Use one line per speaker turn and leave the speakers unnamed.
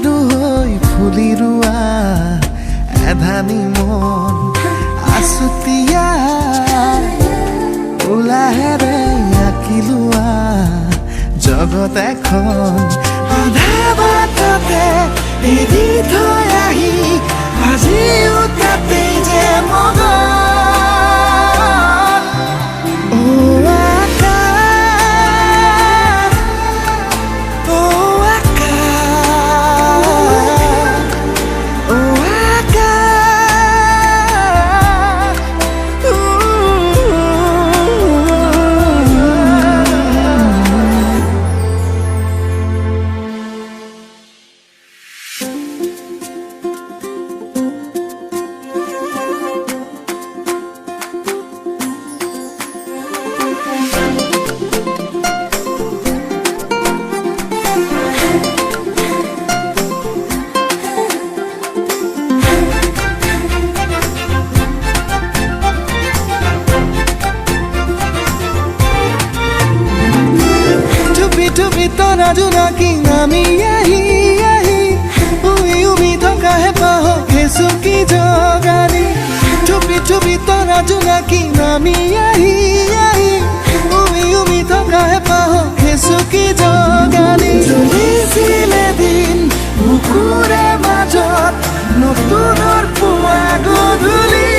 মাটিটো হৈ ফুলি ৰোৱা এধানি মন আছুতীয়া উলাহেৰে আঁকি লোৱা জগত এখন আধা বাটতে এৰি থৈ আহি আজিও তাতেই যে মগন তৰা জোনাকী নামি আহি আহি উই উমি থকা হেঁপাহ হেঁচুকি জগালি চুপি চুপি তৰা জোনাকী নামি আহি আহি উই উমি থকা হেঁপাহ হেঁচুকি জগালি চলিছিলে দিন বুকুৰে মাজত নতুনৰ পুৱা গধূলি